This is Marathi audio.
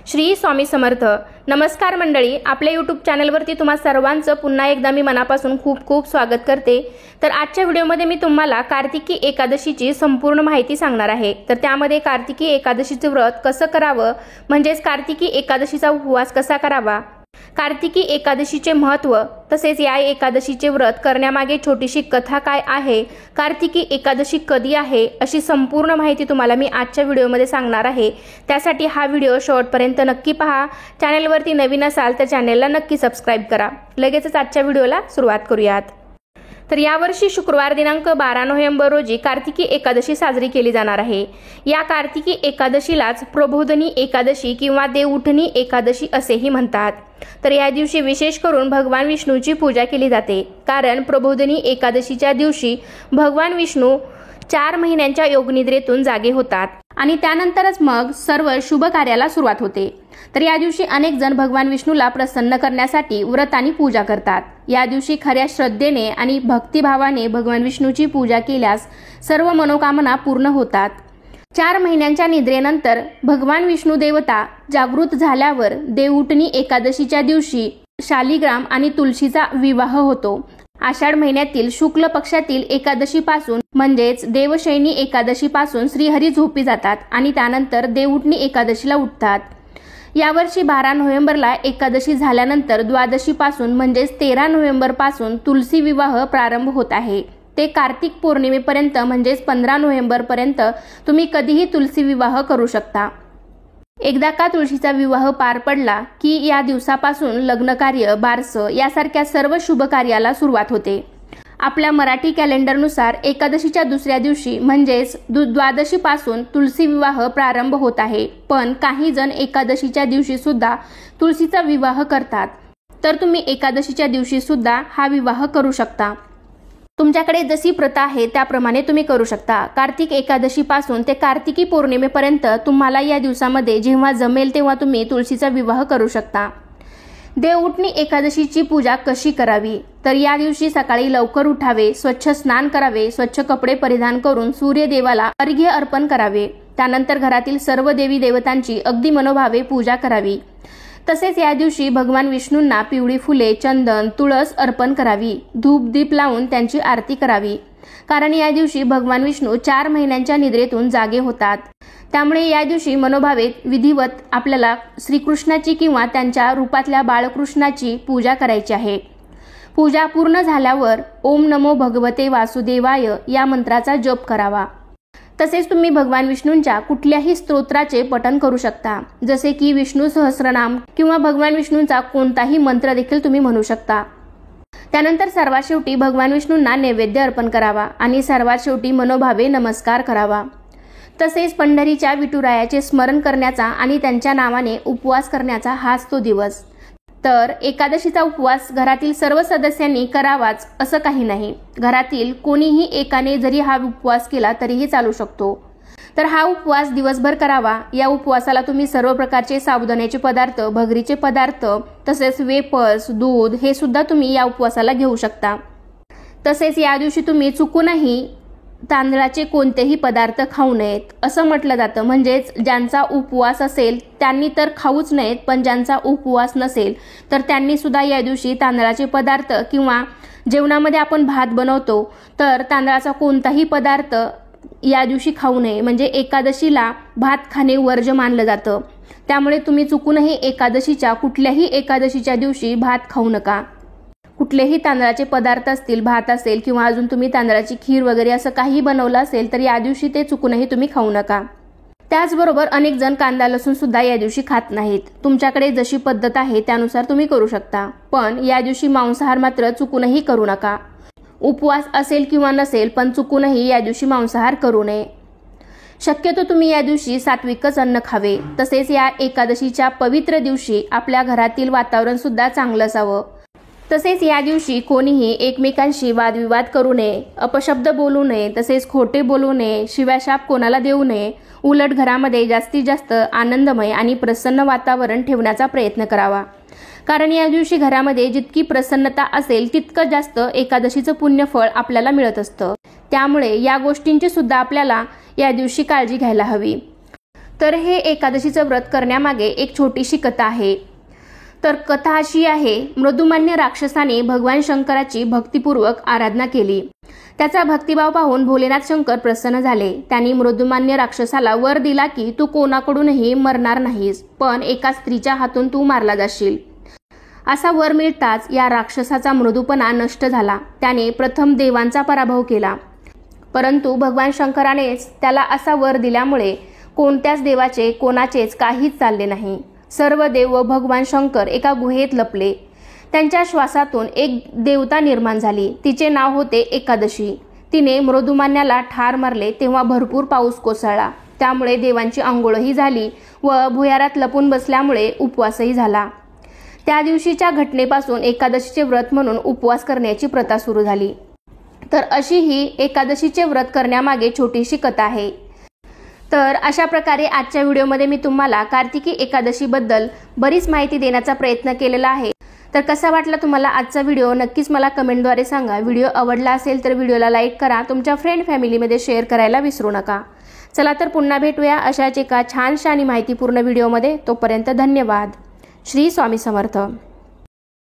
श्री स्वामी समर्थ. नमस्कार मंडळी, आपल्या यूट्यूब चॅनलवरती तुम्हा सर्वांचं पुन्हा एकदा मी मनापासून खूप खूप स्वागत करते. तर आजच्या व्हिडिओमध्ये मी तुम्हाला कार्तिकी एकादशीची संपूर्ण माहिती सांगणार आहे. तर त्यामध्ये कार्तिकी एकादशीचे व्रत कसं करावं, म्हणजेच कार्तिकी एकादशीचा उपवास कसा करावा, कार्तिकी एकादशीचे महत्त्व, तसेच या एकादशीचे व्रत करण्यामागे छोटीशी कथा काय आहे, कार्तिकी एकादशी कधी आहे, अशी संपूर्ण माहिती तुम्हाला मी आजच्या व्हिडिओमध्ये सांगणार आहे. त्यासाठी हा व्हिडिओ शेवटपर्यंत नक्की पहा. चॅनलवरती नवीन असाल तर चॅनलला नक्की सबस्क्राईब करा. लगेचच आजच्या व्हिडिओला सुरुवात करूयात. तर यावर्षी शुक्रवार दिनांक 12 नोव्हेंबर रोजी कार्तिकी एकादशी साजरी केली जाणार आहे. या कार्तिकी एकादशीलाच प्रबोधिनी एकादशी किंवा देवउठणी एकादशी असेही म्हणतात. तर या दिवशी विशेष करून भगवान विष्णूची पूजा केली जाते. कारण प्रबोधिनी एकादशीच्या दिवशी भगवान विष्णू 4 महिन्यांच्या योगनिद्रेतून जागे होतात आणि त्यानंतरच मग सर्व शुभ कार्याला सुरुवात होते. तर या दिवशी अनेक जण भगवान विष्णूला प्रसन्न करण्यासाठी व्रत आणि पूजा करतात. या दिवशी खऱ्या श्रद्धेने आणि भक्तिभावाने भगवान विष्णूची पूजा केल्यास सर्व मनोकामना पूर्ण होतात. 4 महिन्यांच्या निद्रेनंतर भगवान विष्णू देवता जागृत झाल्यावर देवउठणी एकादशीच्या दिवशी शालिग्राम आणि तुळशीचा विवाह होतो. आषाढ महिन्यातील शुक्ल पक्षातील एकादशीपासून म्हणजेच देवशयनी एकादशीपासून श्रीहरी झोपी जातात आणि त्यानंतर देवउठणी एकादशीला उठतात. यावर्षी 12 नोव्हेंबरला एकादशी झाल्यानंतर द्वादशीपासून म्हणजेच 13 नोव्हेंबरपासून तुलसी विवाह प्रारंभ होत आहे. ते कार्तिक पौर्णिमेपर्यंत म्हणजेच 15 नोव्हेंबरपर्यंत तुम्ही कधीही तुलसी विवाह करू शकता. एकदा का तुळशीचा विवाह पार पडला की या दिवसापासून लग्नकार्य, बारसं यासारख्या सर्व शुभ कार्याला सुरुवात होते. आपल्या मराठी कॅलेंडरनुसार एकादशीच्या दुसऱ्या दिवशी म्हणजेच द्वादशीपासून तुलसी विवाह प्रारंभ होत आहे. पण काही जण एकादशीच्या दिवशी सुद्धा तुळशीचा विवाह करतात. तर तुम्ही एकादशीच्या दिवशी सुद्धा हा विवाह करू शकता. तुमच्याकडे जशी प्रथा आहे त्याप्रमाणे तुम्ही करू शकता. कार्तिक एकादशीपासून ते कार्तिकी पौर्णिमेपर्यंत तुम्हाला या दिवसामध्ये जेव्हा जमेल तेव्हा तुम्ही तुळशीचा विवाह करू शकता. देवउठणी एकादशीची पूजा कशी करावी, तर या दिवशी सकाळी लवकर उठावे, स्वच्छ स्नान करावे, स्वच्छ कपडे परिधान करून सूर्यदेवाला अर्घ्य अर्पण करावे. त्यानंतर घरातील सर्व देवी देवतांची अगदी मनोभावे पूजा करावी. तसेच या दिवशी भगवान विष्णूंना पिवळी फुले, चंदन, तुळस अर्पण करावी. धूप दीप लावून त्यांची आरती करावी. कारण या दिवशी भगवान विष्णू 4 महिन्यांच्या निद्रेतून जागे होतात. त्यामुळे या दिवशी मनोभावे विधिवत आपल्याला श्रीकृष्णाची किंवा त्यांच्या रूपातल्या बाळकृष्णाची पूजा करायची आहे. पूजा पूर्ण झाल्यावर ओम नमो भगवते वासुदेवाय या मंत्राचा जप करावा. तसेच तुम्ही भगवान विष्णूंच्या कुठल्याही स्तोत्राचे पठण करू शकता, जसे की विष्णू सहस्रनाम किंवा भगवान विष्णूंचा कोणताही मंत्र देखील तुम्ही म्हणू शकता. त्यानंतर सर्वात शेवटी भगवान विष्णूंना नैवेद्य अर्पण करावा आणि सर्वात शेवटी मनोभावे नमस्कार करावा. तसेच पंढरीच्या विठुरायाचे स्मरण करण्याचा आणि त्यांच्या नावाने उपवास करण्याचा हाच तो दिवस. तर एकादशीचा उपवास घरातील सर्व सदस्यांनी करावाच असं काही नाही. घरातील कोणीही एकाने जरी हा उपवास केला तरीही चालू शकतो. तर हा उपवास दिवसभर करावा. या उपवासाला तुम्ही सर्व प्रकारचे साबुदाण्याचे पदार्थ, भगरीचे पदार्थ, तसेच वेपर्स, दूध हे सुद्धा तुम्ही या उपवासाला घेऊ शकता. तसेच या दिवशी तुम्ही चुकूनही तांदळाचे कोणतेही पदार्थ खाऊ नयेत असं म्हटलं जातं. म्हणजेच ज्यांचा उपवास असेल त्यांनी तर खाऊच नयेत, पण ज्यांचा उपवास नसेल तर त्यांनी सुद्धा या दिवशी तांदळाचे पदार्थ किंवा जेवणामध्ये आपण भात बनवतो तर तांदळाचा कोणताही पदार्थ या दिवशी खाऊ नये. म्हणजे एकादशीला भात खाणे वर्ज्य मानलं जातं. त्यामुळे तुम्ही चुकूनही कुठल्याही एकादशीच्या दिवशी भात खाऊ नका. कुठलेही तांदळाचे पदार्थ असतील, भात असेल किंवा अजून तुम्ही तांदळाची खीर वगैरे असं काही बनवलं असेल तर या दिवशी ते चुकूनही तुम्ही खाऊ नका. त्याचबरोबर अनेक जण कांदा लसूण सुद्धा या दिवशी खात नाहीत. तुमच्याकडे जशी पद्धत आहे त्यानुसार तुम्ही करू शकता. पण या दिवशी मांसाहार मात्र चुकूनही करू नका. उपवास असेल किंवा नसेल पण चुकूनही या दिवशी मांसाहार करू नये. शक्यतो तुम्ही या दिवशी सात्विकच अन्न खावे. तसेच या एकादशीच्या पवित्र दिवशी आपल्या घरातील वातावरण सुद्धा चांगलं असावं. तसेच या दिवशी कोणीही एकमेकांशी वादविवाद करू नये, अपशब्द बोलू नये, तसेच खोटे बोलू नये, शिव्याशाप कोणाला देऊ नये. उलट घरामध्ये जास्तीत जास्त आनंदमय आणि प्रसन्न वातावरण ठेवण्याचा प्रयत्न करावा. कारण या दिवशी घरामध्ये जितकी प्रसन्नता असेल तितकं जास्त एकादशीचं पुण्यफळ आपल्याला मिळत असतं. त्यामुळे या गोष्टींची सुद्धा आपल्याला या दिवशी काळजी घ्यायला हवी. तर हे एकादशीचं व्रत करण्यामागे एक छोटीशी कथा आहे। तर कथा अशी आहे, मृदुमान्य राक्षसाने भगवान शंकराची भक्तिपूर्वक आराधना केली। त्याचा भक्तिभाव पाहून भोलेनाथ शंकर प्रसन्न झाले। त्यांनी मृदुमान्य राक्षसाला वर दिला की तू कोणाकडूनही मरणार नाहीस, पण एका स्त्रीच्या हातून तू मारला जाशील। असा वर मिळताच या राक्षसाचा मृदूपणा नष्ट झाला। त्याने प्रथम देवांचा पराभव केला, परंतु भगवान शंकरानेच त्याला असा वर दिल्यामुळे कोणत्याच देवाचे कोणाचेच काहीच चालले नाही। सर्व देव व भगवान शंकर एका गुहेत लपले। त्यांच्या श्वासातून एक देवता निर्माण झाली। तिचे नाव होते एकादशी। तिने मृदुमान्याला ठार मारले तेव्हा भरपूर पाऊस कोसळला। त्यामुळे देवांची अंघोळही झाली व भुयारात लपून बसल्यामुळे उपवासही झाला। त्या दिवशीच्या घटनेपासून एकादशीचे व्रत म्हणून उपवास करण्याची प्रथा सुरू झाली। तर अशी ही एकादशीचे व्रत करण्यामागे छोटीशी कथा आहे। तर अशा प्रकारे आजच्या व्हिडिओमध्ये मी तुम्हाला कार्तिकी एकादशीबद्दल बरीच माहिती देण्याचा प्रयत्न केलेला आहे। तर कसा वाटला तुम्हाला आजचा व्हिडिओ नक्कीच मला कमेंटद्वारे सांगा। व्हिडिओ आवडला असेल तर व्हिडिओला लाईक करा, तुमच्या फ्रेंड फॅमिलीमध्ये शेअर करायला विसरू नका। चला तर पुन्हा भेटूया अशाच एका छानशा आणि माहितीपूर्ण व्हिडिओमध्ये। तोपर्यंत धन्यवाद। श्री स्वामी समर्थ।